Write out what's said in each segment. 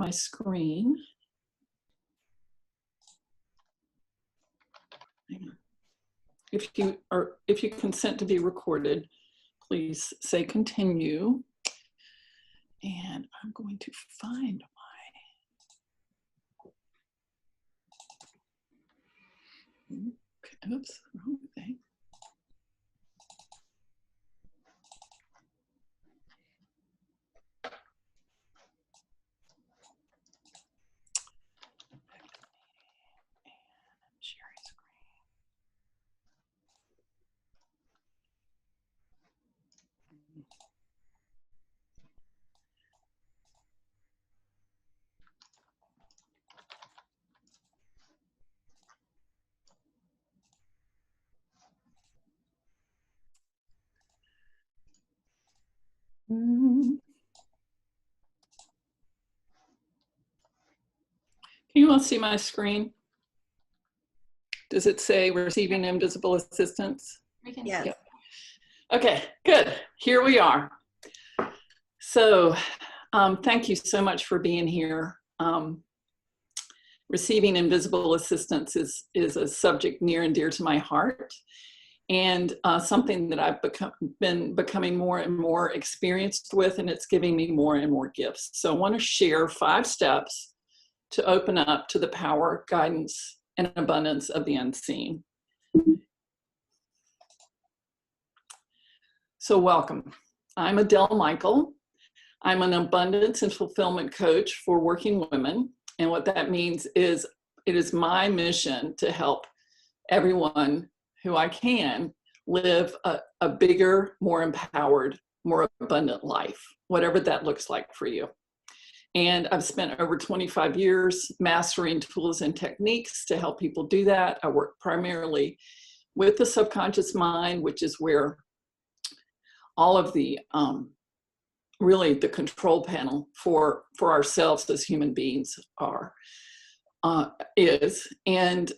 my screen. If you consent to be recorded, please say continue. And I'm going to find my, oops, wrong thing. Can you all see my screen? Does it say receiving invisible assistance? Yes. Yep. Okay, good. Here we are. So thank you so much for being here. Receiving invisible assistance is a subject near and dear to my heart, and something that I've been becoming more and more experienced with, and it's giving me more and more gifts. So I want to share 5 steps to open up to the power, guidance, and abundance of the unseen. So welcome. I'm Adele Michael. I'm an abundance and fulfillment coach for working women. And what that means is it is my mission to help everyone who I can live a bigger, more empowered, more abundant life, whatever that looks like for you. And I've spent over 25 years mastering tools and techniques to help people do that. I work primarily with the subconscious mind, which is where all of the really the control panel for ourselves as human beings is. And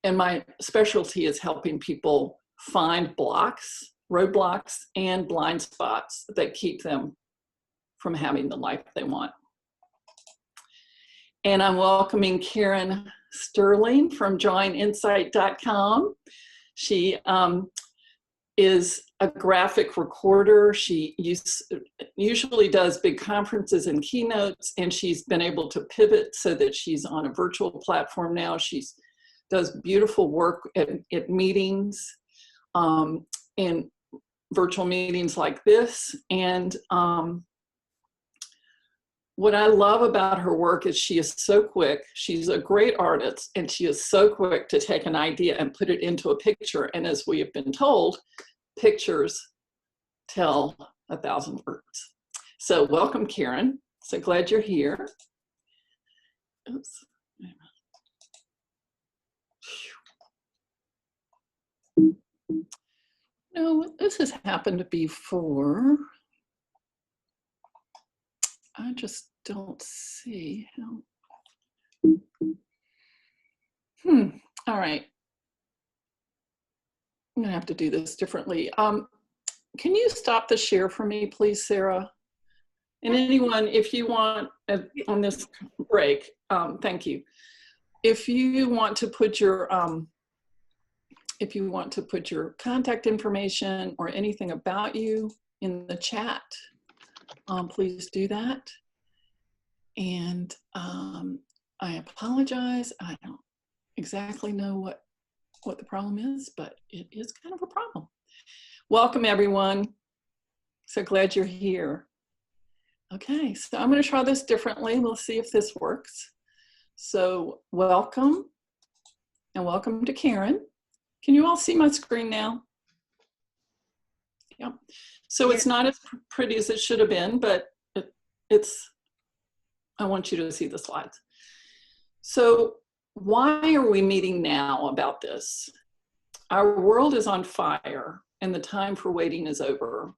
my specialty is helping people find blocks, roadblocks, and blind spots that keep them from having the life they want. And I'm welcoming Karen Sterling from joininsight.com. She is a graphic recorder. She usually does big conferences and keynotes, and she's been able to pivot so that she's on a virtual platform now. She does beautiful work at meetings, in virtual meetings like this. And what I love about her work is she is so quick. She's a great artist, and she is so quick to take an idea and put it into a picture. And as we have been told, pictures tell 1,000 words. So welcome, Karen. So glad you're here. Oops. No, this has happened before. I just don't see how. All right. I'm gonna have to do this differently. Can you stop the share for me, please, Sarah? And anyone, if you want on this break, thank you. If you want to put your contact information or anything about you in the chat, please do that. And I apologize. I don't exactly know what the problem is, but it is kind of a problem. Welcome, everyone. So glad you're here. Okay, so I'm going to try this differently. We'll see if this works. So welcome, and welcome to Karen. Can you all see my screen now? Yep. So it's not as pretty as it should have been, but I want you to see the slides. So why are we meeting now about this? Our world is on fire, and the time for waiting is over.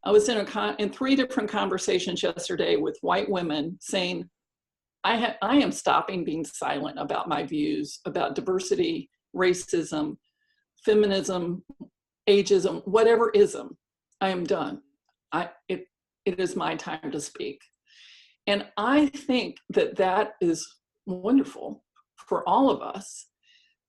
I was in 3 different conversations yesterday with white women saying, I am stopping being silent about my views about diversity, racism, feminism, ageism, whatever ism. I am done. It is my time to speak. And I think that that is wonderful for all of us,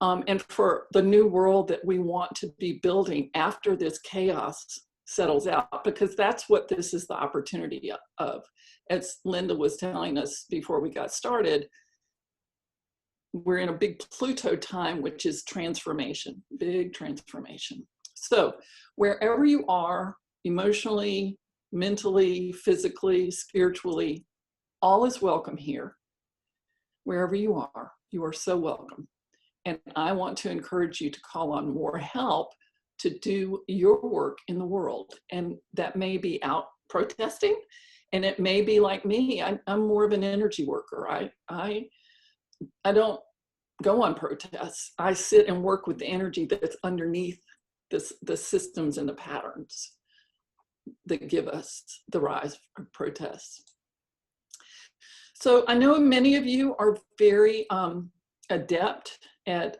and for the new world that we want to be building after this chaos settles out, because that's what this is the opportunity of. As Linda was telling us before we got started, we're in a big Pluto time, which is transformation, big transformation. So wherever you are, emotionally, mentally, physically, spiritually, all is welcome here. Wherever you are so welcome. And I want to encourage you to call on more help to do your work in the world. And that may be out protesting, and it may be like me. I'm more of an energy worker. I don't go on protests. I sit and work with the energy that's underneath the systems and the patterns that give us the rise of protests. So I know many of you are very adept at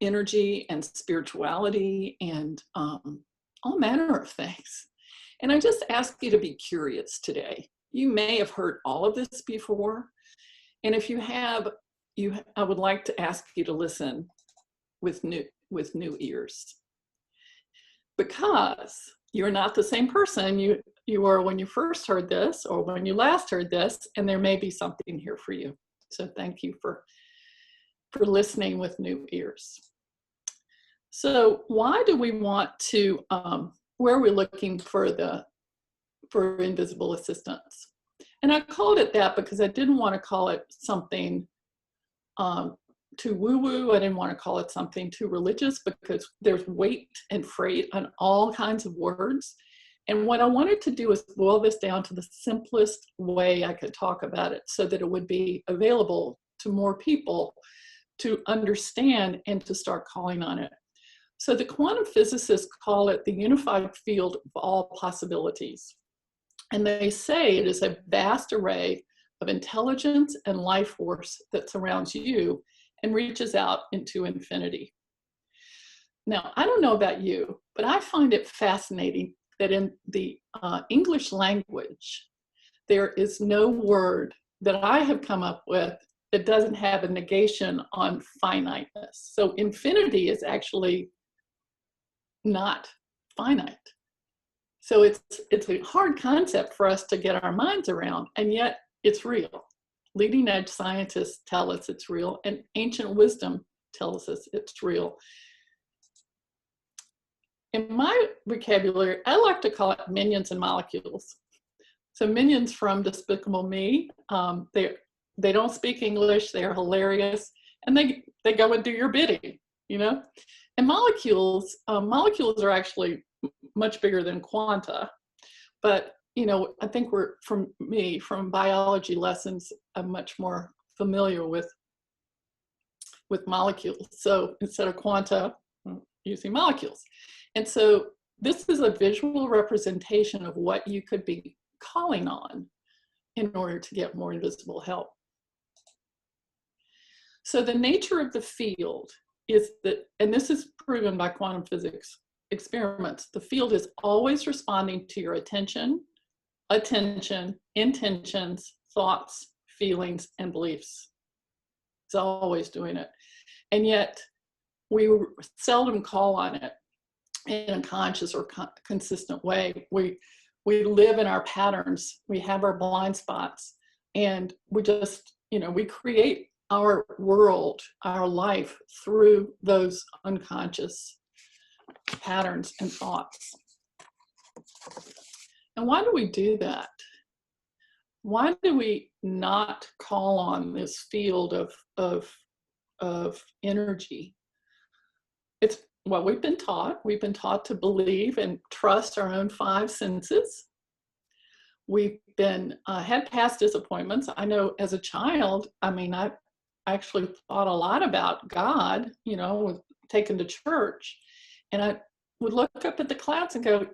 energy and spirituality and all manner of things. And I just ask you to be curious today. You may have heard all of this before. And if you have, I would like to ask you to listen with new ears. Because you're not the same person you were when you first heard this or when you last heard this, and there may be something here for you. So thank you for listening with new ears. So why do we want to, where are we looking for invisible assistance? And I called it that because I didn't want to call it something too woo-woo. I didn't want to call it something too religious, because there's weight and freight on all kinds of words. And what I wanted to do is boil this down to the simplest way I could talk about it, so that it would be available to more people to understand and to start calling on it. So the quantum physicists call it the unified field of all possibilities. And they say it is a vast array of intelligence and life force that surrounds you and reaches out into infinity. Now, I don't know about you, but I find it fascinating that in the English language, there is no word that I have come up with that doesn't have a negation on finiteness. So infinity is actually not finite. So it's a hard concept for us to get our minds around, and yet it's real. Leading edge scientists tell us it's real, and ancient wisdom tells us it's real. In my vocabulary, I like to call it minions and molecules. So minions from Despicable Me, they don't speak English, they're hilarious, and they go and do your bidding, you know? And molecules are actually much bigger than quanta, but you know, I think from biology lessons, I'm much more familiar with molecules. So instead of quanta, I'm using molecules. And so this is a visual representation of what you could be calling on in order to get more invisible help. So the nature of the field is that, and this is proven by quantum physics experiments, the field is always responding to your attention, intentions, thoughts, feelings, and beliefs. It's always doing it. And yet we seldom call on it in a conscious or consistent way. We live in our patterns, we have our blind spots, and we just, you know, we create our world, our life through those unconscious patterns and thoughts. And why do we do that? Why do we not call on this field of energy? It's what we've been taught. We've been taught to believe and trust our own five senses. We've been had past disappointments. I know as a child, I mean, I actually thought a lot about God, you know, was taken to church, and I would look up at the clouds and go,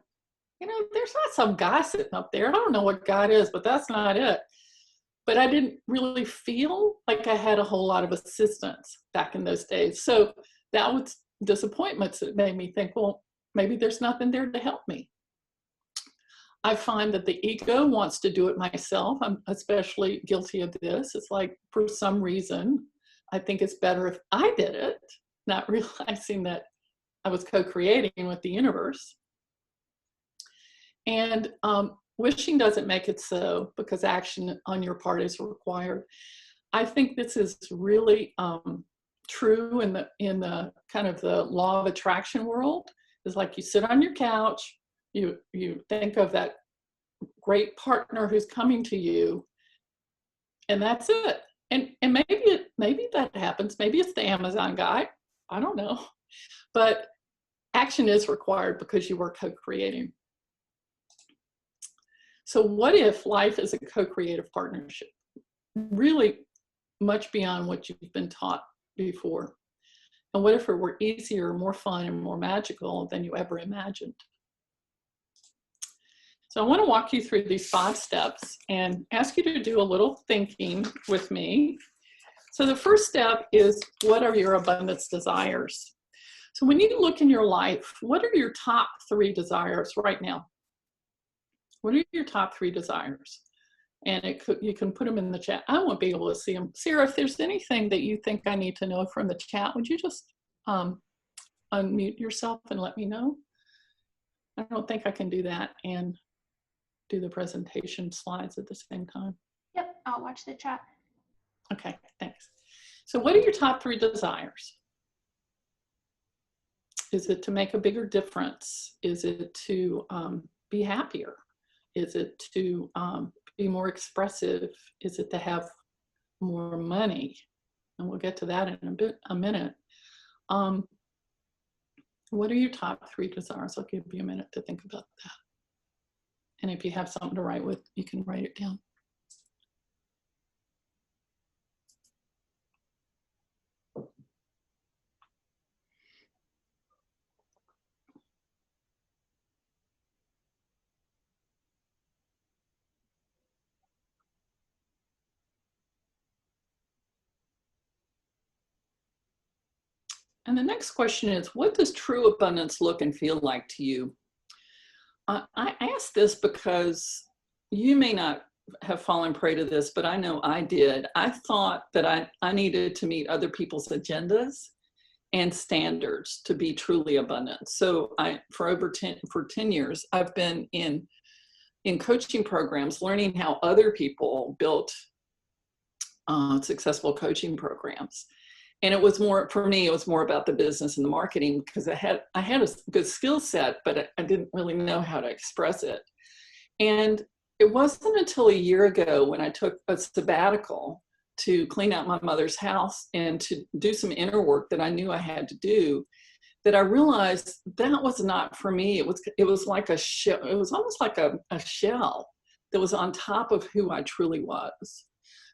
you know, there's not some guy sitting up there. I don't know what God is, but that's not it. But I didn't really feel like I had a whole lot of assistance back in those days. So that was disappointments that made me think, well, maybe there's nothing there to help me. I find that the ego wants to do it myself. I'm especially guilty of this. It's like, for some reason, I think it's better if I did it, not realizing that I was co-creating with the universe. And wishing doesn't make it so, because action on your part is required. I think this is really true in the kind of the law of attraction world. It's like you sit on your couch, you think of that great partner who's coming to you, and that's it. And maybe that happens. Maybe it's the Amazon guy. I don't know. But action is required because you were co-creating. So what if life is a co-creative partnership? Really much beyond what you've been taught before. And what if it were easier, more fun, and more magical than you ever imagined? So I want to walk you through these 5 steps and ask you to do a little thinking with me. So the first step is, what are your abundance desires? So when you look in your life, what are your top 3 desires right now? What are your top 3 desires? And you can put them in the chat. I won't be able to see them. Sarah, if there's anything that you think I need to know from the chat, would you just unmute yourself and let me know? I don't think I can do that and do the presentation slides at the same time. Yep, I'll watch the chat. Okay, thanks. So what are your top 3 desires? Is it to make a bigger difference? Is it to be happier? Is it to be more expressive? Is it to have more money? And we'll get to that in a minute. What are your top 3 desires? I'll give you a minute to think about that. And if you have something to write with, you can write it down. And the next question is, what does true abundance look and feel like to you? I ask this because you may not have fallen prey to this, but I know I did. I thought that I needed to meet other people's agendas and standards to be truly abundant. So for 10 years, I've been in coaching programs, learning how other people built successful coaching programs. And it was more, for me, it was more about the business and the marketing, because I had a good skill set, but I didn't really know how to express it. And it wasn't until a year ago, when I took a sabbatical to clean out my mother's house and to do some inner work that I knew I had to do, that I realized that was not for me. It was like a shell. It was almost like a shell that was on top of who I truly was.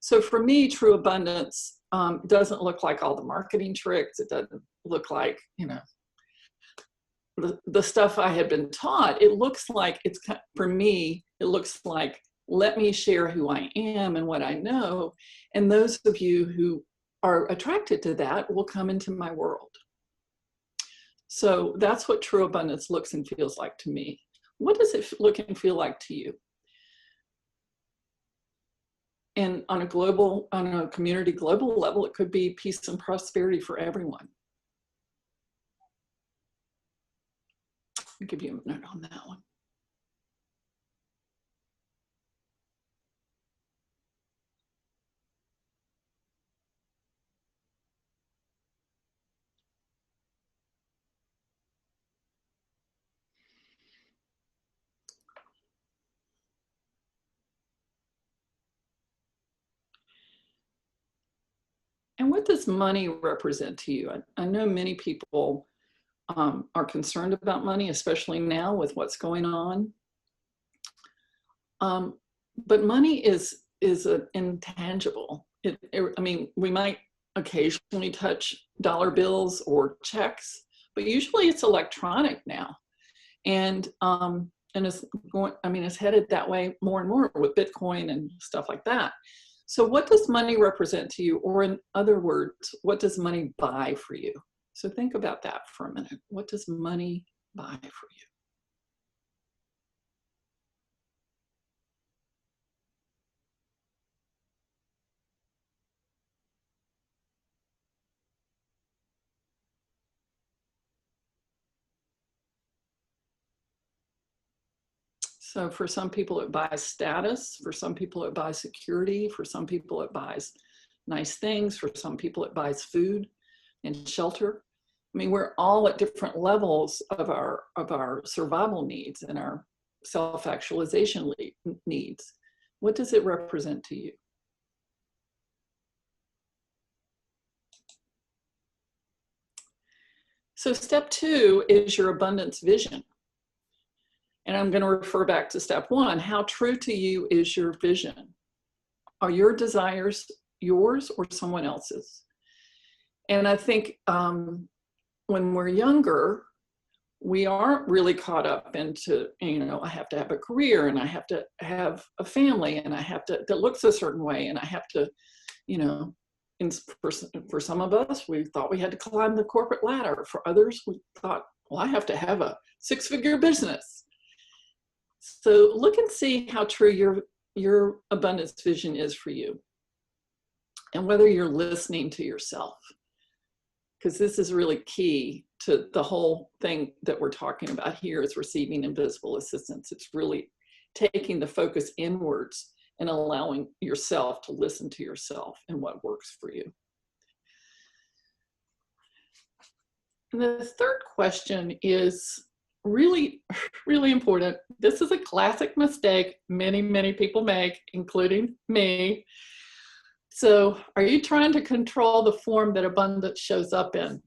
So for me, true abundance doesn't look like all the marketing tricks. It doesn't look like, the stuff I had been taught. It looks like, for me, it looks like, let me share who I am and what I know. And those of you who are attracted to that will come into my world. So that's what true abundance looks and feels like to me. What does it look and feel like to you? And on a community global level, it could be peace and prosperity for everyone. I'll give you a minute on that one. And what does money represent to you? I know many people are concerned about money, especially now with what's going on. But money is an intangible. I mean, we might occasionally touch dollar bills or checks, but usually it's electronic now. And it's going, it's headed that way more and more with Bitcoin and stuff like that. So what does money represent to you? Or in other words, what does money buy for you? So think about that for a minute. What does money buy for you? So for some people, it buys status. For some people, it buys security. For some people, it buys nice things. For some people, it buys food and shelter. I mean, we're all at different levels of our survival needs and our self-actualization needs. What does it represent to you? So step 2 is your abundance vision. And I'm going to refer back to step 1. How true to you is your vision? Are your desires yours or someone else's? And I think when we're younger, we aren't really caught up into, I have to have a career and I have to have a family and I have to, that looks a certain way and I have to, for some of us, we thought we had to climb the corporate ladder. For others, we thought, well, I have to have a 6-figure business. So look and see how true your abundance vision is for you and whether you're listening to yourself, because this is really key to the whole thing that we're talking about here is receiving invisible assistance. It's really taking the focus inwards and allowing yourself to listen to yourself and what works for you. And the third question is really, really important. This is a classic mistake many, many people make, including me. So are you trying to control the form that abundance shows up in?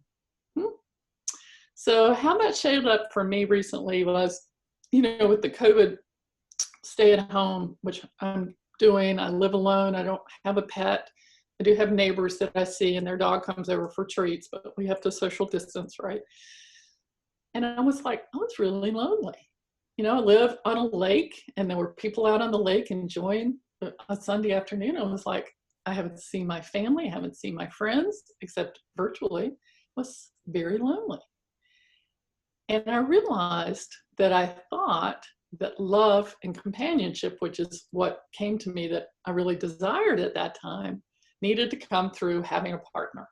So how that showed up for me recently was, with the COVID stay at home, which I'm doing, I live alone, I don't have a pet. I do have neighbors that I see and their dog comes over for treats, but we have to social distance, right? And I was really lonely. I live on a lake and there were people out on the lake enjoying a Sunday afternoon. I was like, I haven't seen my family, I haven't seen my friends, except virtually. It was very lonely. And I realized that I thought that love and companionship, which is what came to me that I really desired at that time, needed to come through having a partner.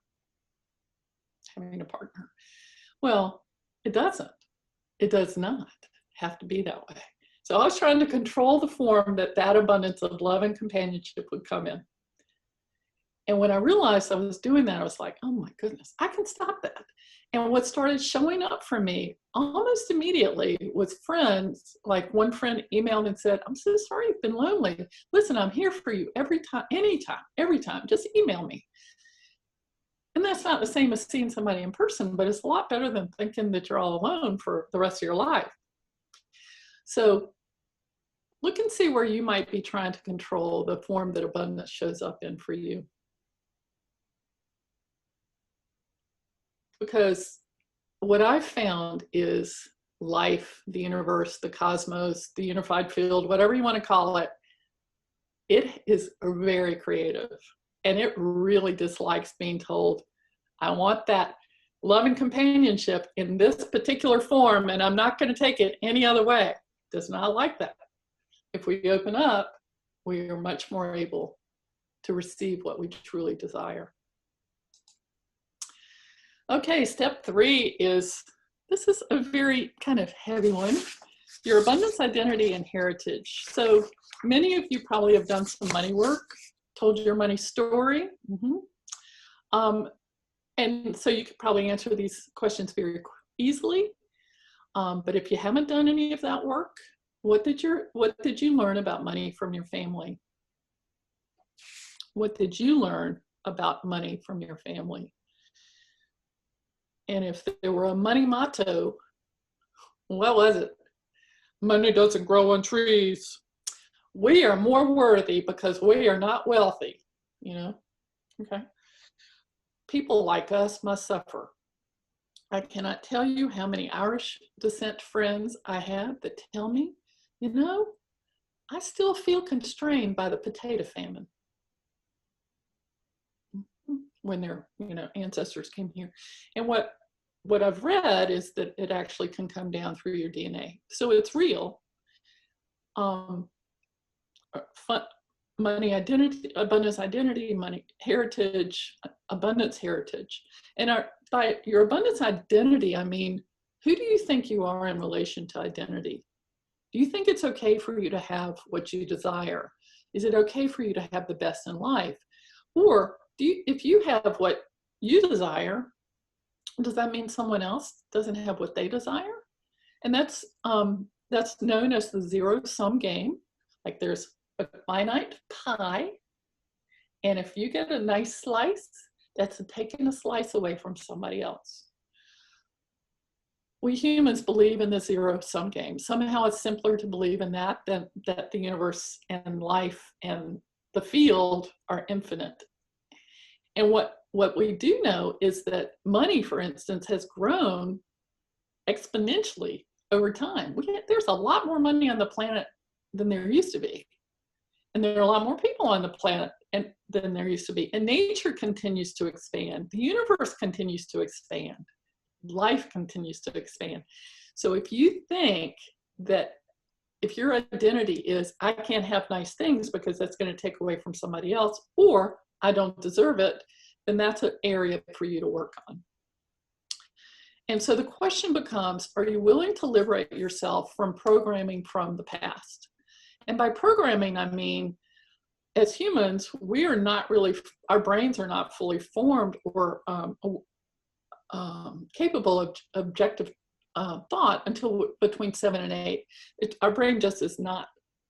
Well, it doesn't. It does not have to be that way. So I was trying to control the form that abundance of love and companionship would come in. And when I realized I was doing that, I was like, oh my goodness, I can stop that. And what started showing up for me almost immediately was friends. Like one friend emailed and said, I'm so sorry you've been lonely. Listen, I'm here for you every time, anytime, every time. Just email me. And that's not the same as seeing somebody in person, but it's a lot better than thinking that you're all alone for the rest of your life. So look and see where you might be trying to control the form that abundance shows up in for you. Because what I've found is life, the universe, the cosmos, the unified field, whatever you want to call it, it is very creative. And it really dislikes being told, I want that love and companionship in this particular form, and I'm not going to take it any other way. It does not like that. If we open up, we are much more able to receive what we truly desire. Okay, step 3 is, this is a very kind of heavy one, your abundance, identity, and heritage. So many of you probably have done some money work, told your money story. And so you could probably answer these questions very easily. But if you haven't done any of that work, what did you learn about money from your family? What did you learn about money from your family? And if there were a money motto, what was it? Money doesn't grow on trees. We are more worthy because we are not wealthy, okay? People like us must suffer. I cannot tell you how many Irish descent friends I have that tell me, I still feel constrained by the potato famine when their, ancestors came here. And what I've read is that it actually can come down through your DNA. So it's real. Money identity, abundance identity, money heritage, abundance heritage. And by your abundance identity, I mean, who do you think you are in relation to identity? Do you think it's okay for you to have what you desire? Is it okay for you to have the best in life? Or if you have what you desire, does that mean someone else doesn't have what they desire? And that's known as the zero-sum game. Like there's a finite pie, and if you get a nice slice, that's taking a slice away from somebody else. We humans believe in the zero-sum game. Somehow it's simpler to believe in that than that the universe and life and the field are infinite. And what we do know is that money, for instance, has grown exponentially over time. There's a lot more money on the planet than there used to be. And there are a lot more people on the planet than there used to be. And nature continues to expand. The universe continues to expand. Life continues to expand. So if you think that if your identity is, I can't have nice things because that's going to take away from somebody else, or I don't deserve it, then that's an area for you to work on. And so the question becomes, are you willing to liberate yourself from programming from the past? And by programming, I mean, as humans, we are not really, our brains are not fully formed or capable of objective thought until between 7 and 8. Our brain just is not,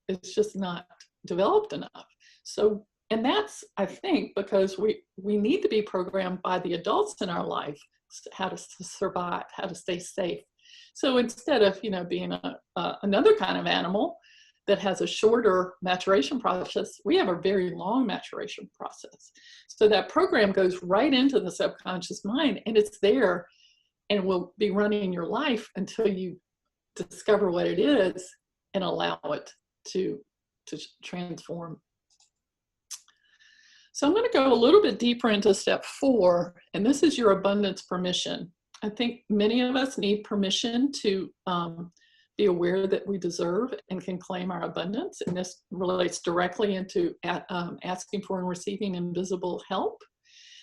it's just not developed enough. So, and that's, I think, because we need to be programmed by the adults in our life, how to survive, how to stay safe. So instead of, being another kind of animal that has a shorter maturation process, we have a very long maturation process. So that program goes right into the subconscious mind, and it's there and will be running your life until you discover what it is and allow it to transform. So I'm going to go a little bit deeper into step 4, and this is your abundance permission. I think many of us need permission to be aware that we deserve and can claim our abundance, and this relates directly into asking for and receiving invisible help,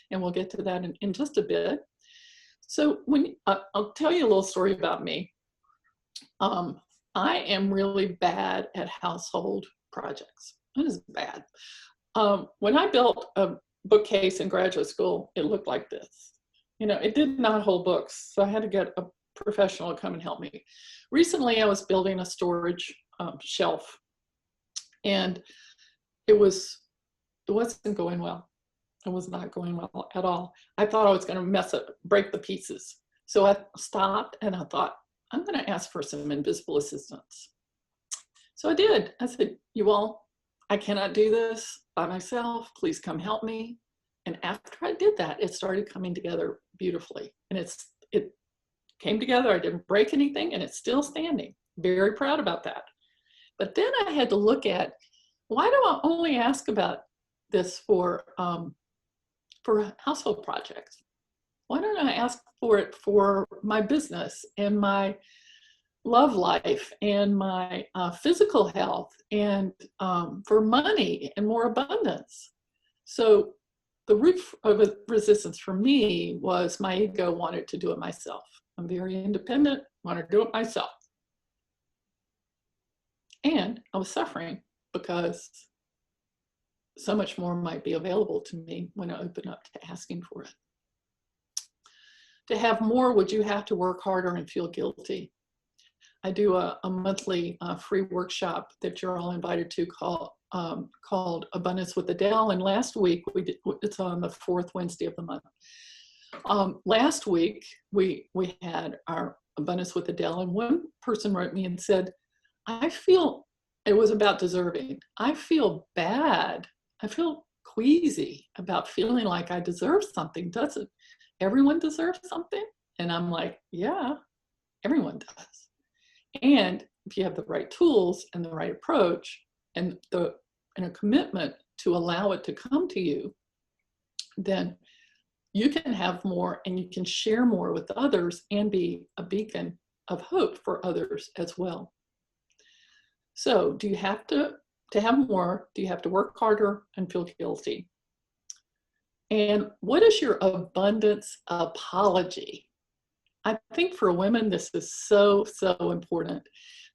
and we'll get to that in just a bit. So I'll tell you a little story about me. I am really bad at household projects. It is bad. When I built a bookcase in graduate school, it looked like this. It did not hold books, so I had to get a professional to come and help me. Recently, I was building a storage shelf, and it wasn't going well. It was not going well at all. I thought I was going to break the pieces. So I stopped and I thought, I'm going to ask for some invisible assistance. So I did. I said, you all, I cannot do this by myself. Please come help me. And after I did that, it started coming together beautifully. And it came together. I didn't break anything, and it's still standing. Very proud about that. But then I had to look at, why do I only ask about this for household projects? Why don't I ask for it for my business and my love life and my physical health and for money and more abundance? So the root of resistance for me was my ego wanted to do it myself. I'm very independent, want to do it myself. And I was suffering because so much more might be available to me when I open up to asking for it. To have more, would you have to work harder and feel guilty? I do a monthly free workshop that you're all invited to called Abundance with Adele. And last week, it's on the 4th Wednesday of the month. Last week, we had our Abundance with Adele, and one person wrote me and said, it was about deserving. I feel bad. I feel queasy about feeling like I deserve something. Doesn't everyone deserve something? And I'm like, yeah, everyone does. And if you have the right tools and the right approach and a commitment to allow it to come to you, then you can have more and you can share more with others and be a beacon of hope for others as well. So do you have to have more, do you have to work harder and feel guilty? And what is your abundance apology? I think for women, this is so, so important.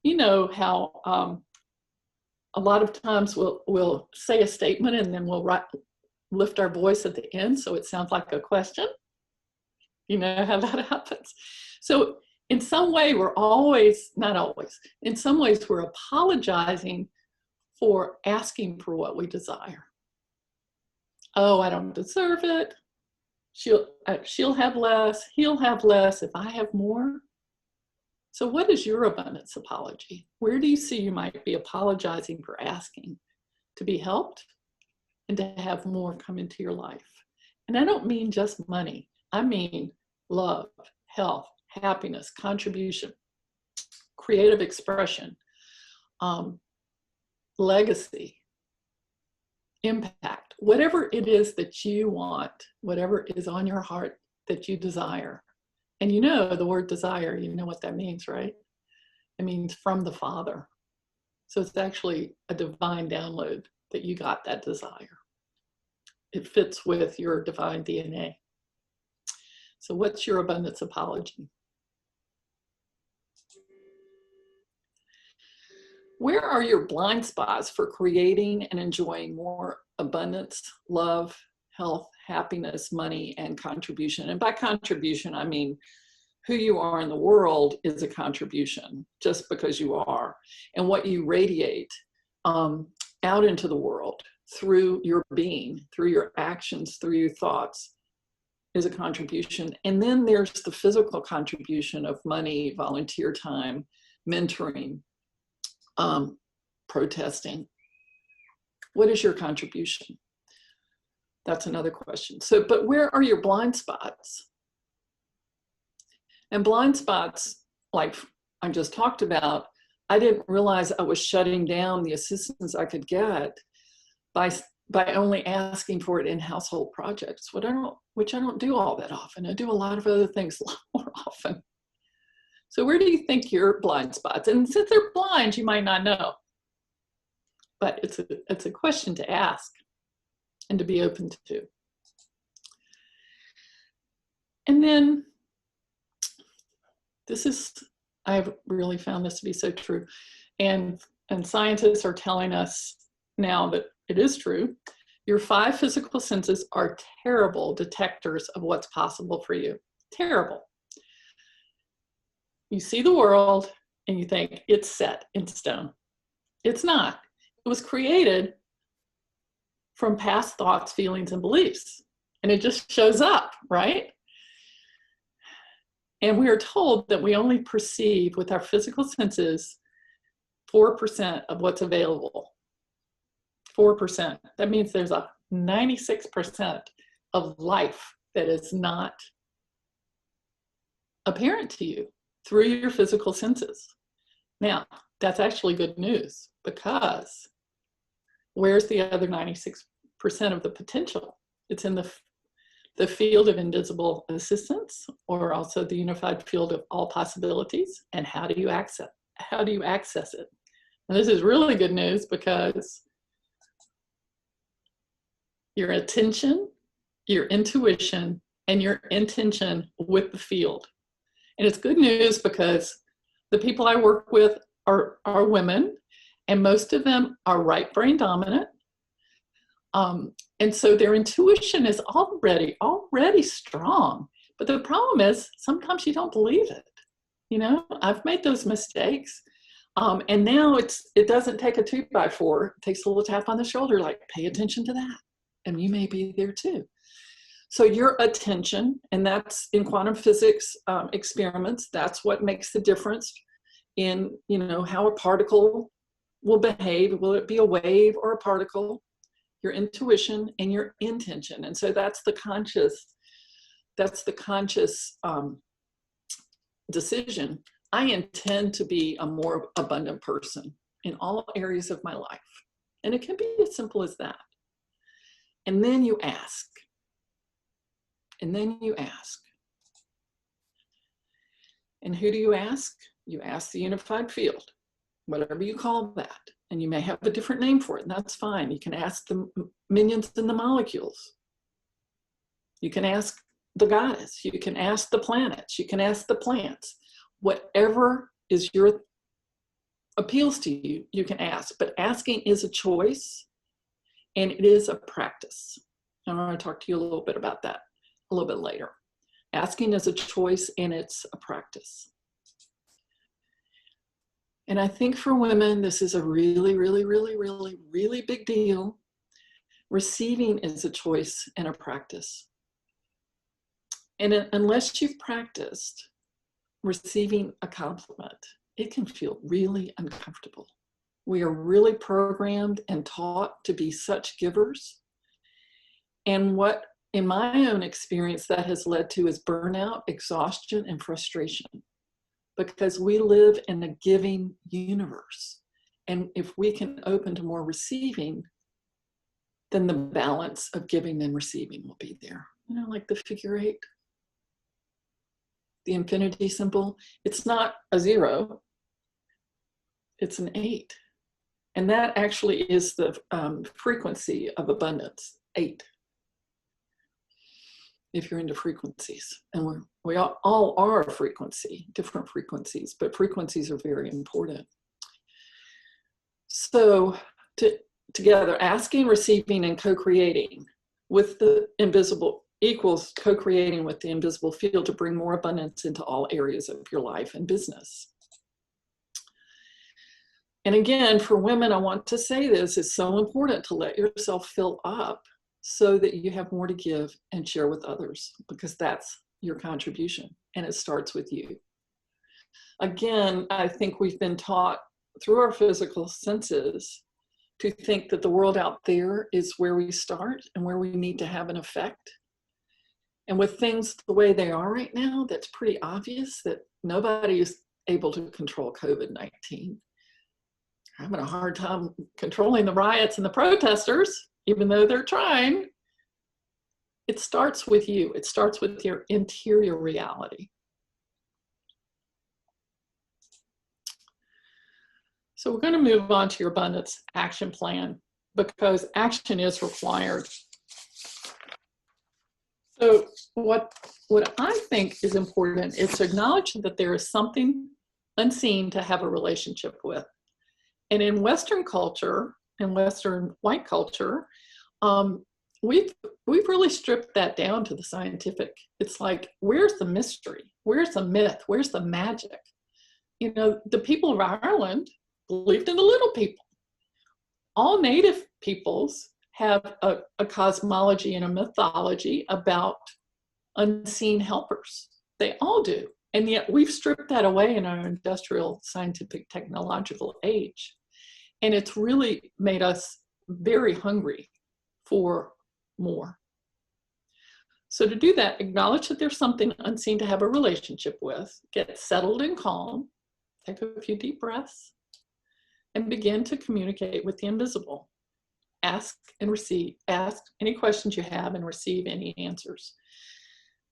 You know how a lot of times we'll say a statement and then we'll lift our voice at the end so it sounds like a question. You know how that happens. So in some way, we're always, not always, in some ways we're apologizing for asking for what we desire. Oh, I don't deserve it. She'll have less, he'll have less if I have more. So what is your abundance apology? Where do you see you might be apologizing for asking to be helped and to have more come into your life? And I don't mean just money. I mean love, health, happiness, contribution, creative expression, legacy, impact, whatever it is that you want, whatever is on your heart that you desire. And you know the word desire, you know what that means, right? It means from the Father. So it's actually a divine download that you got that desire. It fits with your divine DNA. So what's your abundance apology? Where are your blind spots for creating and enjoying more abundance, love, health, happiness, money, and contribution? And by contribution, I mean who you are in the world is a contribution just because you are. And what you radiate out into the world through your being, through your actions, through your thoughts is a contribution. And then there's the physical contribution of money, volunteer time, mentoring, protesting. What is your contribution? That's another question. So, but where are your blind spots? And blind spots, like I just talked about, I didn't realize I was shutting down the assistance I could get by only asking for it in household projects, which I don't do all that often. I do a lot of other things a lot more often. So where do you think your blind spots? And since they're blind, you might not know. But it's a question to ask and to be open to. And then I've really found this to be so true. And scientists are telling us now that it is true. Your 5 physical senses are terrible detectors of what's possible for you. Terrible. You see the world and you think it's set in stone. It's not. It was created from past thoughts, feelings, and beliefs. And it just shows up, right? And we are told that we only perceive with our physical senses 4% of what's available. 4%. That means there's a 96% of life that is not apparent to you through your physical senses. Now, that's actually good news, because where's the other 96% of the potential? It's in the field of invisible assistance, or also the unified field of all possibilities. And how do you access it? And this is really good news, because your attention, your intuition, and your intention with the field. And it's good news because the people I work with are women, and most of them are right brain dominant. And so their intuition is already strong. But the problem is sometimes you don't believe it. You know, I've made those mistakes. And now it doesn't take a 2x4. It takes a little tap on the shoulder, like, pay attention to that. And you may be there too. So your attention, and that's in quantum physics experiments, that's what makes the difference in, you know, how a particle will behave. Will it be a wave or a particle? Your intuition and your intention. And so that's the conscious decision. I intend to be a more abundant person in all areas of my life. And it can be as simple as that. And then you ask. And then you ask. And who do you ask? You ask the unified field, whatever you call that. And you may have a different name for it, and that's fine. You can ask the minions and the molecules. You can ask the goddess. You can ask the planets. You can ask the plants. Whatever is your appeals to you, you can ask. But asking is a choice, and it is a practice. I'm going to talk to you a little bit about that a little bit later. Asking is a choice, and it's a practice. And I think for women, this is a really, really, really, really, really big deal. Receiving is a choice and a practice. And unless you've practiced receiving a compliment, it can feel really uncomfortable. We are really programmed and taught to be such givers. And what, in my own experience, that has led to is burnout, exhaustion, and frustration. Because we live in a giving universe. And if we can open to more receiving, then the balance of giving and receiving will be there. You know, like the figure 8, the infinity symbol, it's not a 0, it's an 8. And that actually is the frequency of abundance, 8. If you're into frequencies, and we all are a frequency, different frequencies, but frequencies are very important. So together, asking, receiving, and co-creating with the invisible equals co-creating with the invisible field to bring more abundance into all areas of your life and business. And again, for women, I want to say this, it's so important to let yourself fill up so that you have more to give and share with others, because that's your contribution, and it starts with you. Again, I think we've been taught through our physical senses to think that the world out there is where we start and where we need to have an effect. And with things the way they are right now, that's pretty obvious that nobody is able to control COVID-19. Having a hard time controlling the riots and the protesters, even though they're trying. It starts with you. It starts with your interior reality. So we're going to move on to your abundance action plan, because action is required. So what I think is important is to acknowledge that there is something unseen to have a relationship with. And in Western culture, in Western white culture, we've really stripped that down to the scientific. It's like, where's the mystery? Where's the myth? Where's the magic? You know, the people of Ireland believed in the little people. All Native peoples have a cosmology and a mythology about unseen helpers. They all do. And yet we've stripped that away in our industrial, scientific, technological age. And it's really made us very hungry for more. So to do that, acknowledge that there's something unseen to have a relationship with, get settled and calm, take a few deep breaths, and begin to communicate with the invisible. Ask and receive, ask any questions you have and receive any answers.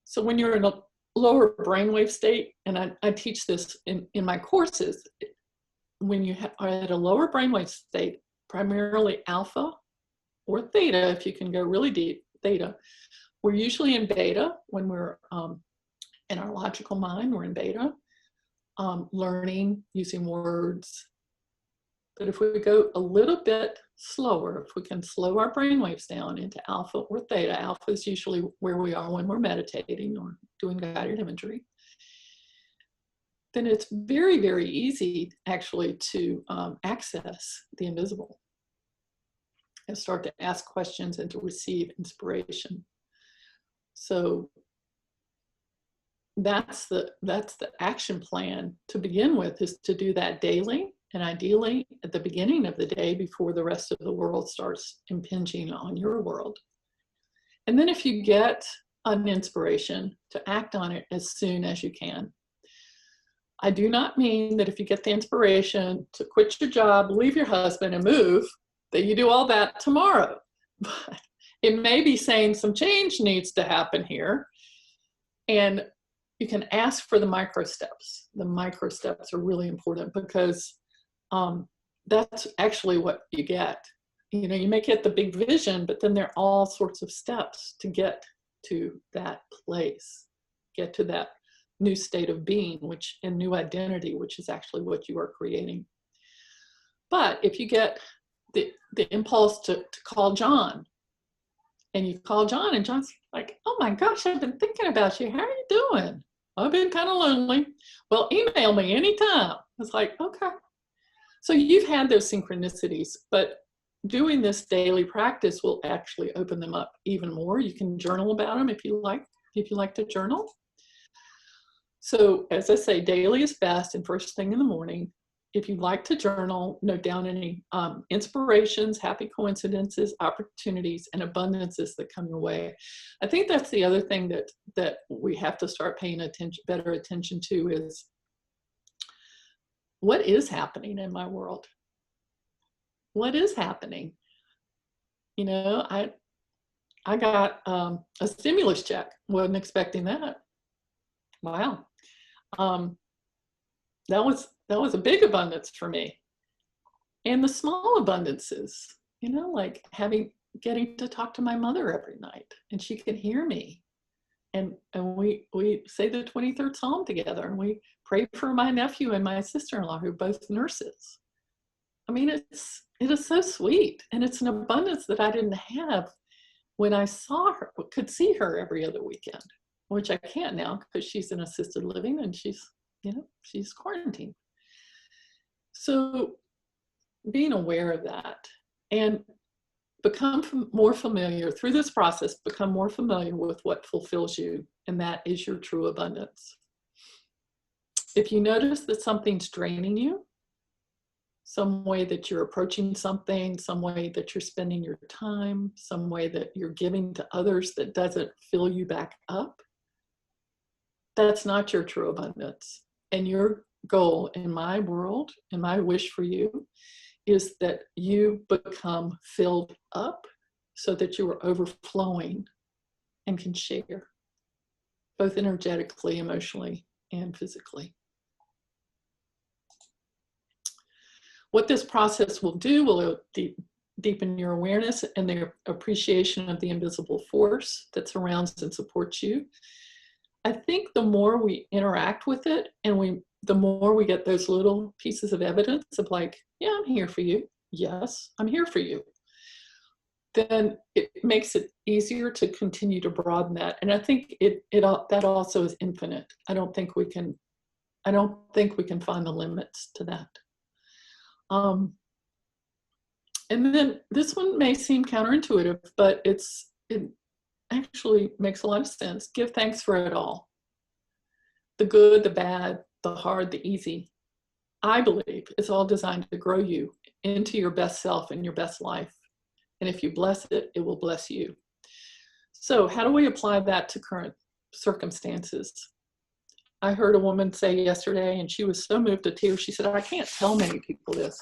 So when you're in a lower brainwave state, and I teach this in my courses, when you are at a lower brainwave state, primarily alpha or theta, if you can go really deep, theta, we're usually in beta when we're in our logical mind, we're in beta, learning, using words. But if we go a little bit slower, if we can slow our brainwaves down into alpha or theta, alpha is usually where we are when we're meditating or doing guided imagery, then it's very, very easy actually to access the invisible and start to ask questions and to receive inspiration. So that's the action plan to begin with, is to do that daily, and ideally at the beginning of the day before the rest of the world starts impinging on your world. And then if you get an inspiration, to act on it as soon as you can. I do not mean that if you get the inspiration to quit your job, leave your husband and move, that you do all that tomorrow. But it may be saying some change needs to happen here. And you can ask for the micro steps. The micro steps are really important, because that's actually what you get. You know, you may get the big vision, but then there are all sorts of steps to get to that place, get to that new state of being, which, and new identity, which is actually what you are creating. But if you get the impulse to call John, and you call John, and John's like, oh my gosh, I've been thinking about you. How are you doing? I've been kind of lonely. Well, email me anytime. It's like, okay. So you've had those synchronicities, but doing this daily practice will actually open them up even more. You can journal about them if you like to journal. So as I say, daily is best, and first thing in the morning. If you like to journal, note down any inspirations, happy coincidences, opportunities, and abundances that come your way. I think that's the other thing that we have to start paying better attention to is, what is happening in my world? What is happening? You know, I got a stimulus check. Wasn't expecting that. Wow. That was a big abundance for me. And the small abundances, you know, like getting to talk to my mother every night, and she can hear me. And we say the 23rd Psalm together, and we pray for my nephew and my sister-in-law, who are both nurses. I mean, it is so sweet, and it's an abundance that I didn't have when I could see her every other weekend, which I can't now because she's in assisted living and she's quarantined. So being aware of that, and become more familiar through this process, become more familiar with what fulfills you, and that is your true abundance. If you notice that something's draining you, some way that you're approaching something, some way that you're spending your time, some way that you're giving to others that doesn't fill you back up, that's not your true abundance. And your goal in my world, and my wish for you, is that you become filled up so that you are overflowing and can share, both energetically, emotionally, and physically. What this process will do will deepen your awareness and the appreciation of the invisible force that surrounds and supports you. I think the more we interact with it, and the more we get those little pieces of evidence of like, yeah, I'm here for you. Yes, I'm here for you. Then it makes it easier to continue to broaden that. And I think that also is infinite. I don't think we can find the limits to that. And then this one may seem counterintuitive, but it actually makes a lot of sense. Give thanks for it all. The good, the bad, the hard, the easy. I believe it's all designed to grow you into your best self and your best life. And if you bless it, it will bless you. So how do we apply that to current circumstances? I heard a woman say yesterday, and she was so moved to tears, she said, I can't tell many people this,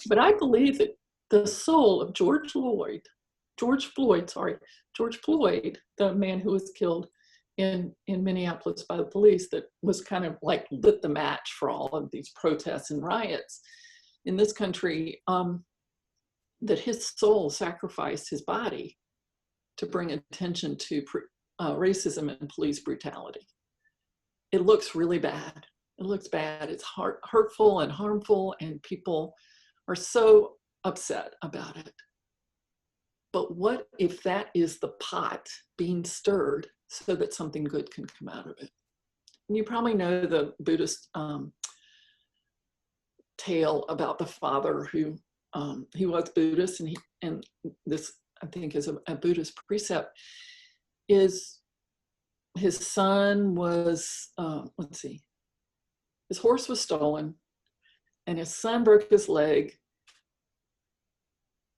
but I believe that the soul of George Floyd, the man who was killed in Minneapolis by the police, that was kind of like lit the match for all of these protests and riots in this country, that his soul sacrificed his body to bring attention to racism and police brutality. It looks really bad. It looks bad. It's hurtful and harmful, and people are so upset about it. But what if that is the pot being stirred so that something good can come out of it? And you probably know the Buddhist tale about the father who he was Buddhist, and this, I think, is a Buddhist precept, is his son was, his horse was stolen, and his son broke his leg,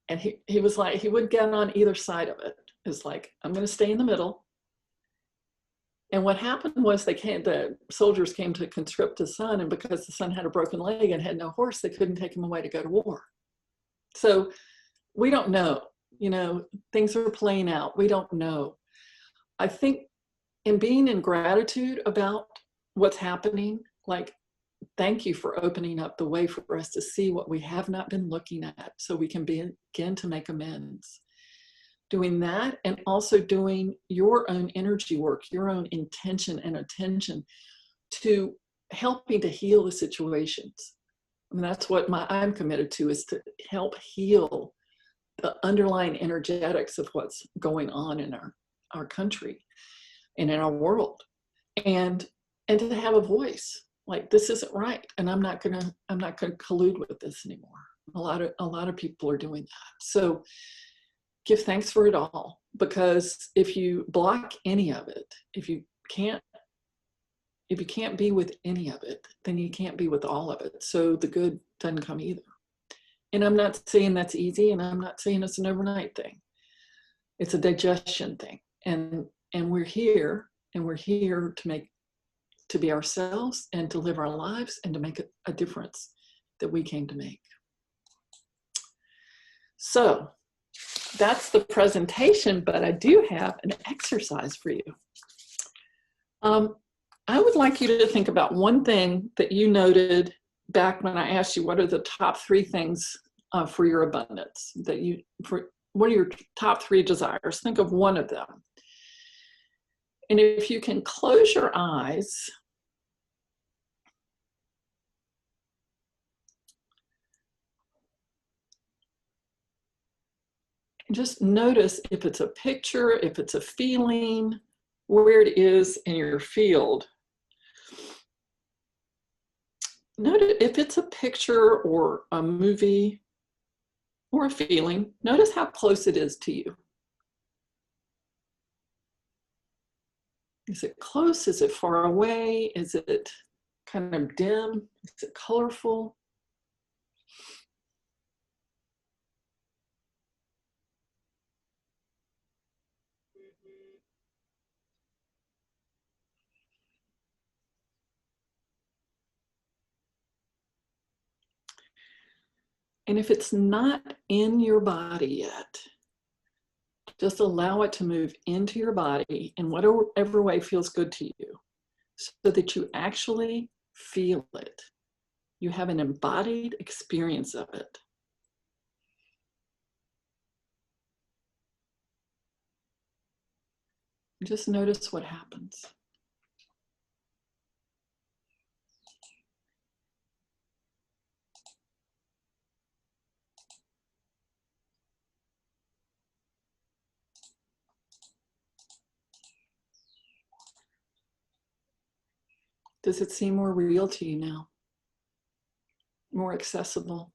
and he was like, he would get on either side of it. It's like, I'm going to stay in the middle. And what happened was the soldiers came to conscript his son, and because the son had a broken leg and had no horse, they couldn't take him away to go to war. So we don't know, things are playing out. We don't know. I think in being in gratitude about what's happening, like, thank you for opening up the way for us to see what we have not been looking at, so we can begin to make amends. Doing that, and also doing your own energy work, your own intention and attention to helping to heal the situations. I mean, that's what I'm committed to, is to help heal the underlying energetics of what's going on in our country and in our world, and to have a voice like, this isn't right, and I'm not gonna collude with this anymore. A lot of people are doing that. So give thanks for it all, because if you block any of it, if you can't be with any of it, then you can't be with all of it. So the good doesn't come either. And I'm not saying that's easy, and I'm not saying it's an overnight thing. It's a digestion thing. And we're here, to be ourselves and to live our lives and to make a difference that we came to make. So that's the presentation, but I do have an exercise for you. I would like you to think about one thing that you noted back when I asked you, what are the top 3 things for your abundance, what are your top 3 desires? Think of one of them. And if you can close your eyes, and just notice if it's a picture, if it's a feeling, where it is in your field. Notice if it's a picture or a movie or a feeling, notice how close it is to you. Is it close? Is it far away? Is it kind of dim? Is it colorful? And if it's not in your body yet, just allow it to move into your body in whatever way feels good to you, so that you actually feel it. You have an embodied experience of it. Just notice what happens. Does it seem more real to you now? More accessible?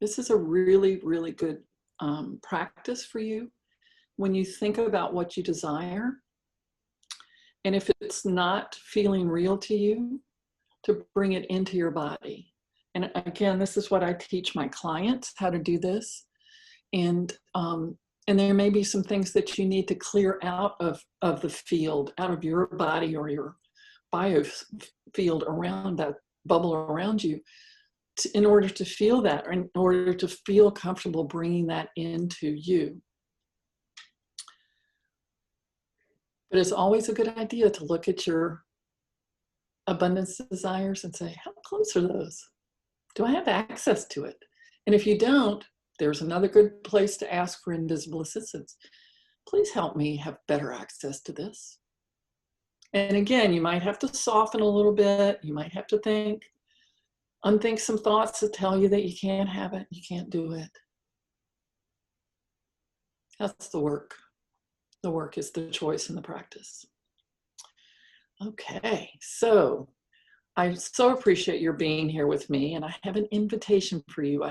This is a really, really good practice for you when you think about what you desire. And if it's not feeling real to you, to bring it into your body. And again, this is what I teach my clients, how to do this. And there may be some things that you need to clear out of the field, out of your body or your biofield around that bubble around you, in order to feel that, or in order to feel comfortable bringing that into you. But it's always a good idea to look at your abundance desires and say, how close are those? Do I have access to it? And if you don't, there's another good place to ask for invisible assistance. Please help me have better access to this. And again, you might have to soften a little bit. You might have to unthink some thoughts that tell you that you can't have it, you can't do it. That's the work. The work is the choice and the practice. Okay, so I so appreciate your being here with me, and I have an invitation for you.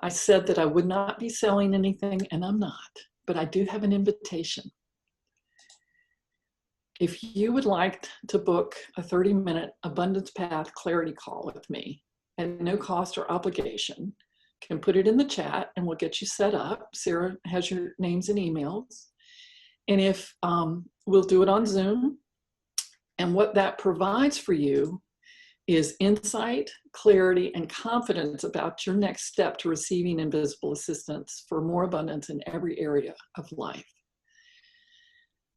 I said that I would not be selling anything, and I'm not, but I do have an invitation. If you would like to book a 30-minute Abundance Path Clarity Call with me at no cost or obligation, can put it in the chat and we'll get you set up. Sarah has your names and emails. And if we'll do it on Zoom, and what that provides for you is insight, clarity, and confidence about your next step to receiving invisible assistance for more abundance in every area of life.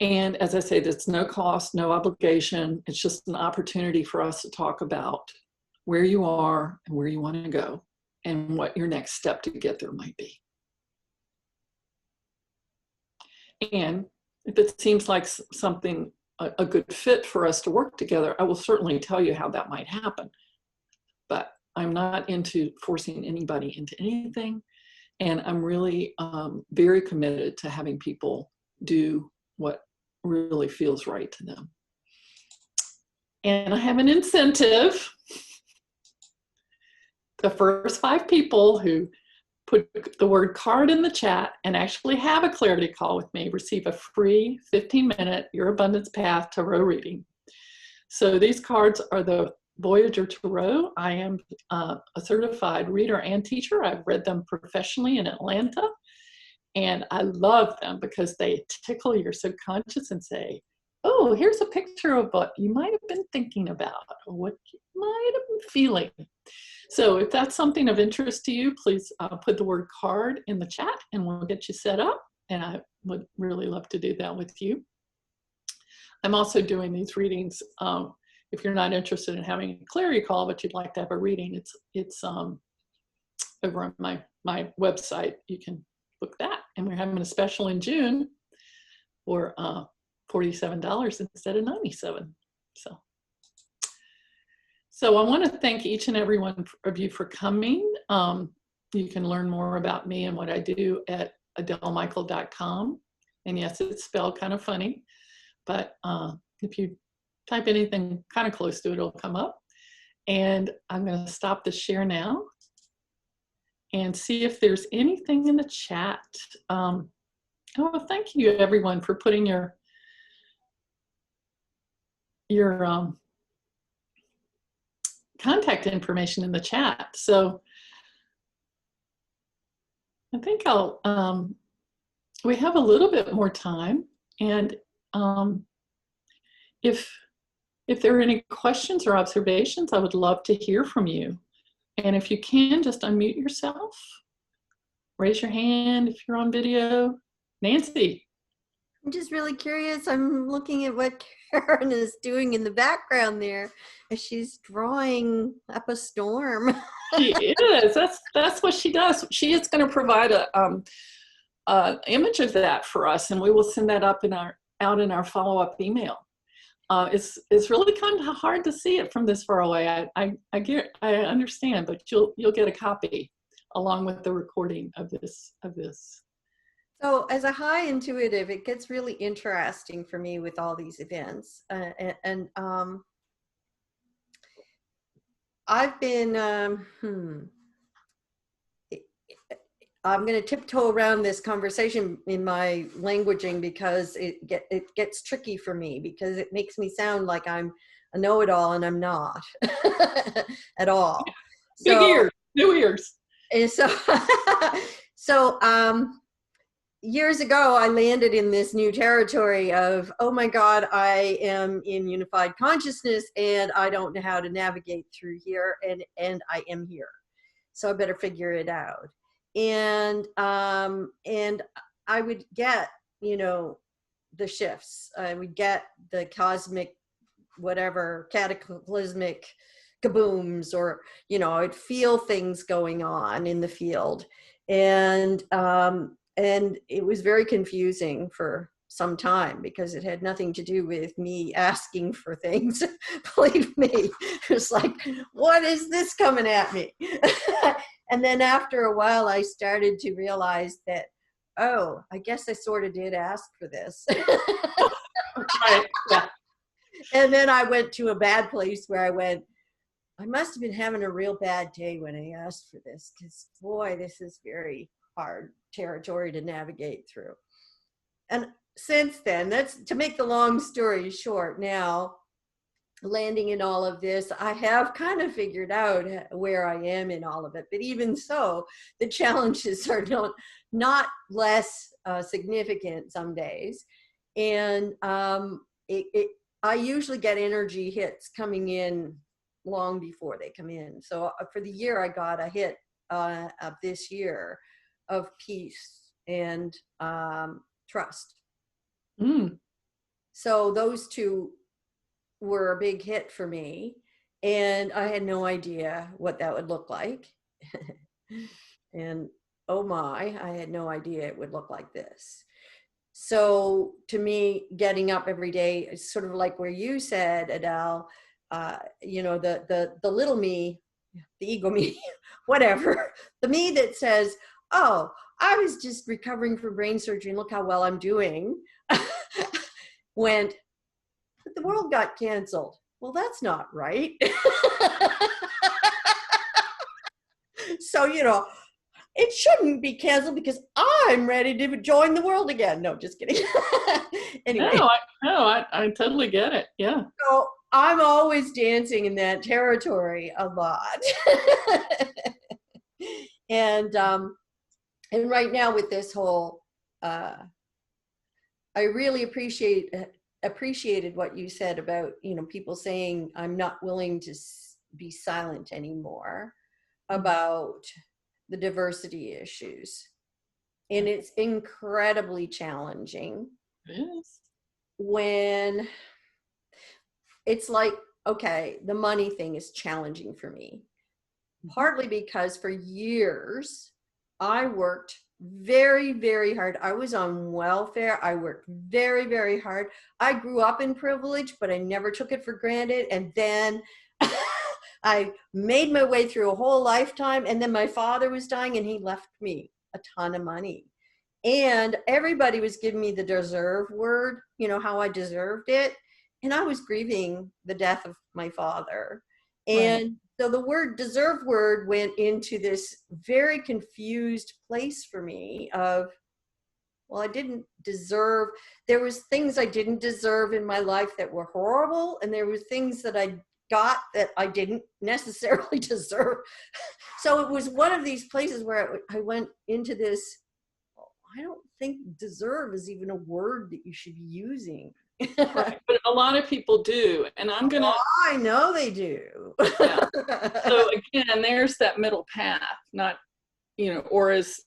And as I say, there's no cost, no obligation. It's just an opportunity for us to talk about where you are and where you want to go and what your next step to get there might be. And if it seems like something, a good fit for us to work together, I will certainly tell you how that might happen. But I'm not into forcing anybody into anything. And I'm really very committed to having people do what really feels right to them. And I have an incentive. The first 5 people who put the word card in the chat and actually have a clarity call with me receive a free 15-minute Your Abundance Path Tarot reading. So these cards are the Voyager Tarot. I am a certified reader and teacher. I've read them professionally in Atlanta, and I love them because they tickle your subconscious and say, oh, here's a picture of what you might have been thinking about or what you might have been feeling. So if that's something of interest to you, please put the word card in the chat and we'll get you set up. And I would really love to do that with you. I'm also doing these readings. If you're not interested in having a clarity call, but you'd like to have a reading, it's over on my website. You can book that. And we're having a special in June for $47 instead of $97. So I want to thank each and every one of you for coming. You can learn more about me and what I do at adelemichael.com. And yes, it's spelled kind of funny, but if you type anything kind of close to it, it'll come up. And I'm going to stop the share now and see if there's anything in the chat. Oh, thank you everyone for putting your contact information in the chat. So I think we have a little bit more time, and if there are any questions or observations, I would love to hear from you. And if you can, just unmute yourself, raise your hand if you're on video. Nancy. I'm just really curious. I'm looking at what Karen is doing in the background there as she's drawing up a storm. She is. That's what she does. She is going to provide a image of that for us, and we will send that up out in our follow-up email. It's really kind of hard to see it from this far away. I understand, but you'll get a copy along with the recording of this. So as a high intuitive, it gets really interesting for me with all these events. I've been, I'm going to tiptoe around this conversation in my languaging because it gets tricky for me, because it makes me sound like I'm a know-it-all and I'm not at all. Big ears, new ears. And so years ago, I landed in this new territory of, oh my God, I am in unified consciousness and I don't know how to navigate through here, and I am here. So I better figure it out. And I would get, the shifts. I would get the cosmic, whatever, cataclysmic kabooms, or, I'd feel things going on in the field. And it was very confusing for some time because it had nothing to do with me asking for things. Believe me, it was like, what is this coming at me? And then after a while, I started to realize that, oh, I guess I sort of did ask for this. Right. Yeah. And then I went to a bad place where I went, I must have been having a real bad day when I asked for this, because boy, this is very hard territory to navigate through. And since then, that's to make the long story short. Now, landing in all of this, I have kind of figured out where I am in all of it. But even so, the challenges are not less significant some days. And I usually get energy hits coming in long before they come in. So for the year, I got a hit of this year of peace and trust. So those two were a big hit for me, and I had no idea what that would look like. And oh my, I had no idea it would look like this. So to me, getting up every day is sort of like where you said, Adele, the little me, the ego me, whatever, the me that says, oh, I was just recovering from brain surgery and look how well I'm doing, went, but the world got canceled. Well, that's not right. So, it shouldn't be canceled because I'm ready to join the world again. No, just kidding. Anyway. I totally get it. Yeah. So I'm always dancing in that territory a lot. And right now with this whole, I really appreciated what you said about, people saying I'm not willing to be silent anymore about the diversity issues. And it's incredibly challenging. Yes. When it's like, okay, the money thing is challenging for me, partly because for years I worked very, very hard. I was on welfare. I worked very, very hard. I grew up in privilege, but I never took it for granted. And then I made my way through a whole lifetime. And then my father was dying and he left me a ton of money. And everybody was giving me the deserve word, how I deserved it. And I was grieving the death of my father. And Right. so the word deserve word went into this very confused place for me of, well, I didn't deserve, there was things I didn't deserve in my life that were horrible. And there were things that I got that I didn't necessarily deserve. So it was one of these places where I went into this, I don't think deserve is even a word that you should be using. Right. But a lot of people do. And I'm going to. Oh, I know they do. Yeah. So again, there's that middle path, not, or as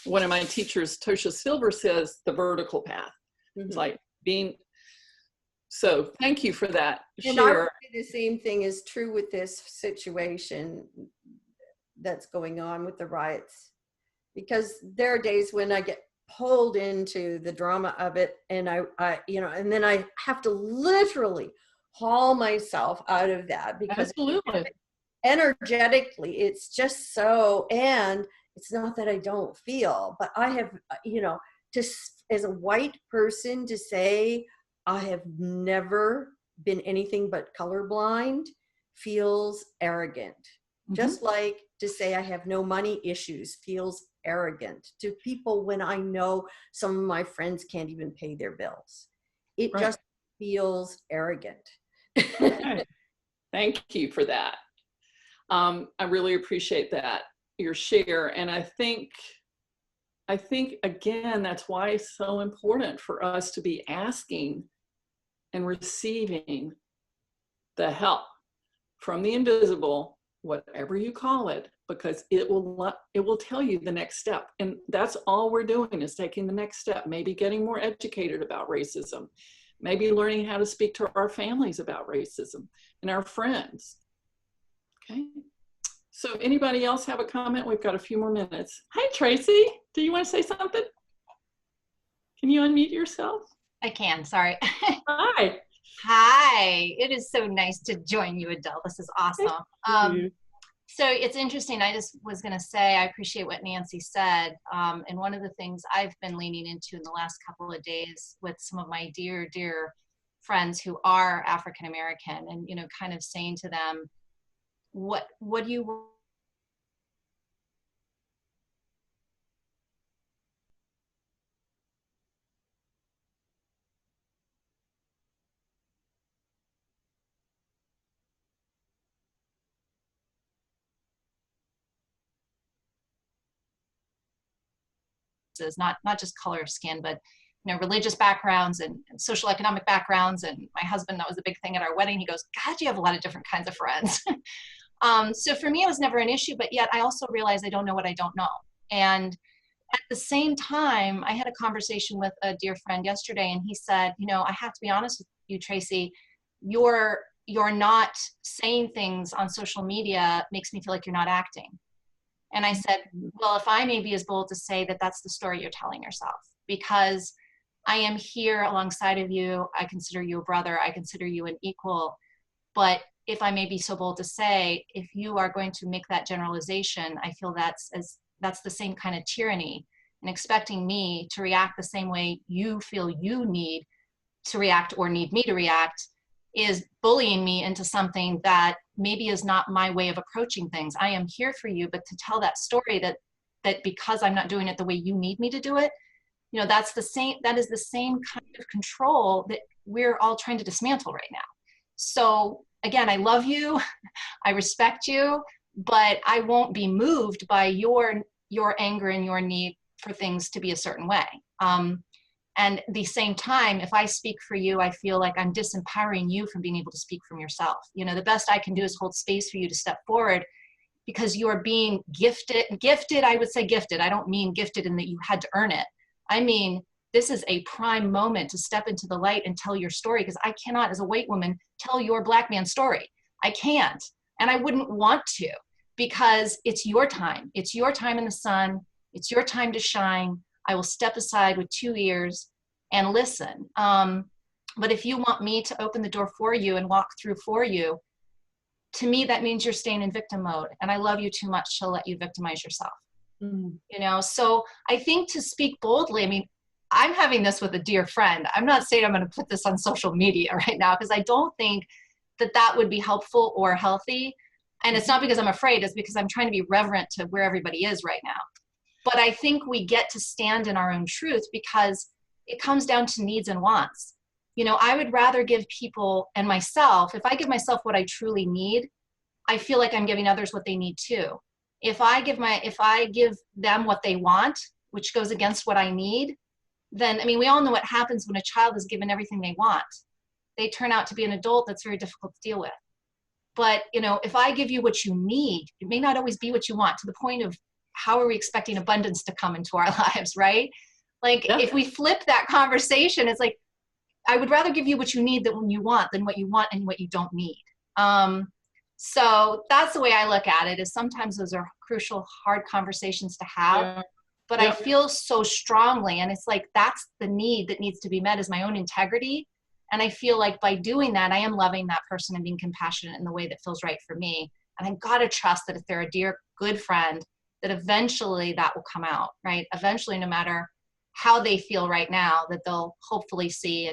one of my teachers, Tosha Silver, says, the vertical path. Mm-hmm. It's like being. So thank you for that. And I would say the same thing is true with this situation that's going on with the riots, because there are days when I get pulled into the drama of it, and I and then I have to literally haul myself out of that, because absolutely, energetically it's just so, and it's not that I don't feel, but I have, as a white person, to say I have never been anything but colorblind feels arrogant. Mm-hmm. Just like to say I have no money issues feels arrogant to people when I know some of my friends can't even pay their bills. It right. Just feels arrogant. Okay. Thank you for that. I really appreciate that, your share. And I think again, that's why it's so important for us to be asking and receiving the help from the invisible, whatever you call it, because it will tell you the next step. And that's all we're doing, is taking the next step, maybe getting more educated about racism, maybe learning how to speak to our families about racism and our friends. Okay. So anybody else have a comment? We've got a few more minutes. Hi, Tracy. Do you want to say something? Can you unmute yourself? I can, sorry. Hi. Hi, it is so nice to join you, Adele. This is awesome. So it's interesting. I just was going to say, I appreciate what Nancy said. And one of the things I've been leaning into in the last couple of days with some of my dear, dear friends who are African-American, and, kind of saying to them, what do you not just color of skin, but religious backgrounds and social economic backgrounds. And my husband, that was a big thing at our wedding. He goes, God, you have a lot of different kinds of friends. So for me, it was never an issue, but yet I also realized I don't know what I don't know. And at the same time, I had a conversation with a dear friend yesterday, and he said, I have to be honest with you, Tracy, you're not saying things on social media makes me feel like you're not acting. And I said, well, if I may be as bold to say that that's the story you're telling yourself. because I am here alongside of you. I consider you a brother. I consider you an equal. But if I may be so bold to say, if you are going to make that generalization, I feel that's the same kind of tyranny, and expecting me to react the same way you feel you need to react or need me to react is bullying me into something that maybe is not my way of approaching things. I am here for you, but to tell that story that because I'm not doing it the way you need me to do it, you know, that is the same kind of control that we're all trying to dismantle right now. So again, I love you, I respect you, but I won't be moved by your anger and your need for things to be a certain way. And at the same time, if I speak for you, I feel like I'm disempowering you from being able to speak from yourself. You know, the best I can do is hold space for you to step forward, because you are being gifted, I would say gifted. I don't mean gifted in that you had to earn it. I mean, this is a prime moment to step into the light and tell your story, because I cannot, as a white woman, tell your Black man story. I can't, and I wouldn't want to, because it's your time. It's your time in the sun. It's your time to shine. I will step aside with 2 ears and listen. But if you want me to open the door for you and walk through for you, to me, that means you're staying in victim mode. And I love you too much to let you victimize yourself. You know, so I think to speak boldly, I mean, I'm having this with a dear friend. I'm not saying I'm going to put this on social media right now, because I don't think that would be helpful or healthy. And it's not because I'm afraid, it's because I'm trying to be reverent to where everybody is right now. But I think we get to stand in our own truth, because it comes down to needs and wants. You know, I would rather give people and myself, if I give myself what I truly need, I feel like I'm giving others what they need too. If I give them what they want, which goes against what I need, then, I mean, we all know what happens when a child is given everything they want. They turn out to be an adult that's very difficult to deal with. But, you know, if I give you what you need, it may not always be what you want, to the point of how are we expecting abundance to come into our lives, right? Like, if we flip that conversation, it's like, I would rather give you what you need than what you want and what you don't need. So that's the way I look at it, is sometimes those are crucial, hard conversations to have. But I feel so strongly, and it's like, that's the need that needs to be met, is my own integrity. And I feel like by doing that, I am loving that person and being compassionate in the way that feels right for me. And I've got to trust that if they're a dear, good friend, that eventually that will come out, right? Eventually, no matter how they feel right now, that they'll hopefully see,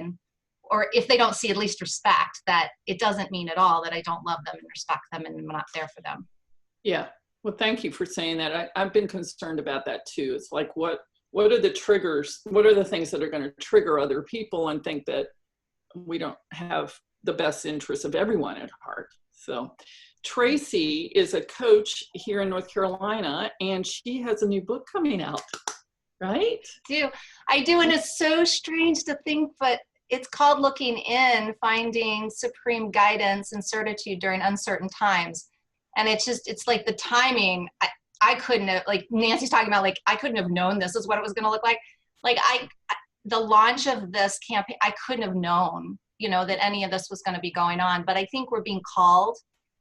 or if they don't see, at least respect that it doesn't mean at all that I don't love them and respect them and I'm not there for them. Yeah. Well, thank you for saying that. I've been concerned about that too. It's like, what are the triggers? What are the things that are going to trigger other people and think that we don't have the best interests of everyone at heart? So Tracy is a coach here in North Carolina, and she has a new book coming out, right? I do, and it's so strange to think, but it's called Looking In, Finding Supreme Guidance and Certitude During Uncertain Times. And it's like the timing, I couldn't have, like Nancy's talking about, like, I couldn't have known this is what it was going to look like. Like the launch of this campaign, I couldn't have known, you know, that any of this was going to be going on. But I think we're being called,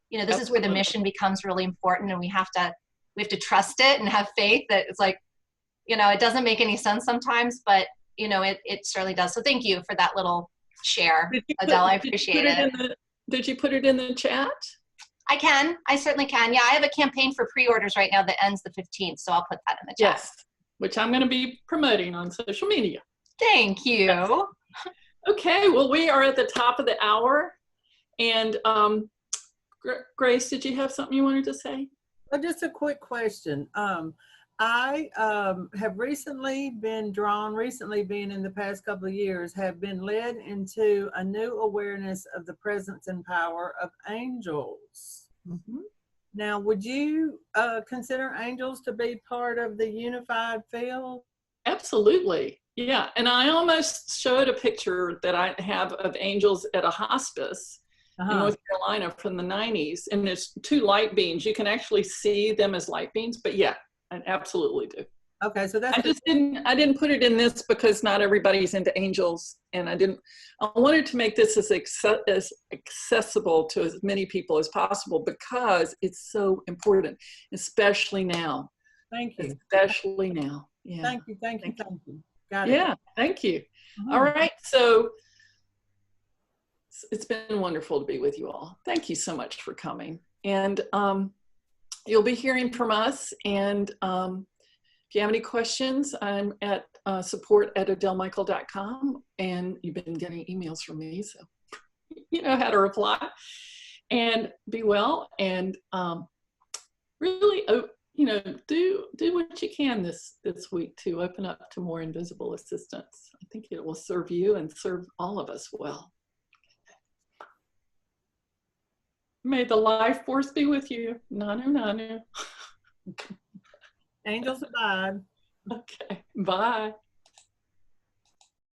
you know, this is where the mission becomes really important, and we have to trust it and have faith that it's like, you know, it doesn't make any sense sometimes, but you know, it certainly does. So thank you for that little share, Adele. I appreciate it. Did you put it in the chat? I certainly can. Yeah, I have a campaign for pre-orders right now that ends the 15th, so I'll put that in the chat. Yes, which I'm going to be promoting on social media. Thank you. Yes. Okay, well, we are at the top of the hour. And Grace, did you have something you wanted to say? Just a quick question. I have recently been in the past couple of years, have been led into a new awareness of the presence and power of angels. Now, would you consider angels to be part of the unified field? Absolutely. Yeah. And I almost showed a picture that I have of angels at a hospice in North Carolina from the 90s. And there's 2 light beams. You can actually see them as light beams, but yeah, I absolutely do. Okay, so that's. I didn't put it in this because not everybody's into angels, and I wanted to make this as accessible to as many people as possible, because it's so important, especially now. Thank you. Especially now. Yeah. Thank you. Got it. Yeah, thank you. Mhm. All right, so it's been wonderful to be with you all. Thank you so much for coming. And you'll be hearing from us. And if you have any questions, I'm at support@adelmichael.com. And you've been getting emails from me, so you know how to reply. And be well. And really, you know, do what you can this week to open up to more invisible assistance. I think it will serve you and serve all of us well. May the life force be with you. Nanu, nanu. Angels abide. Okay, bye.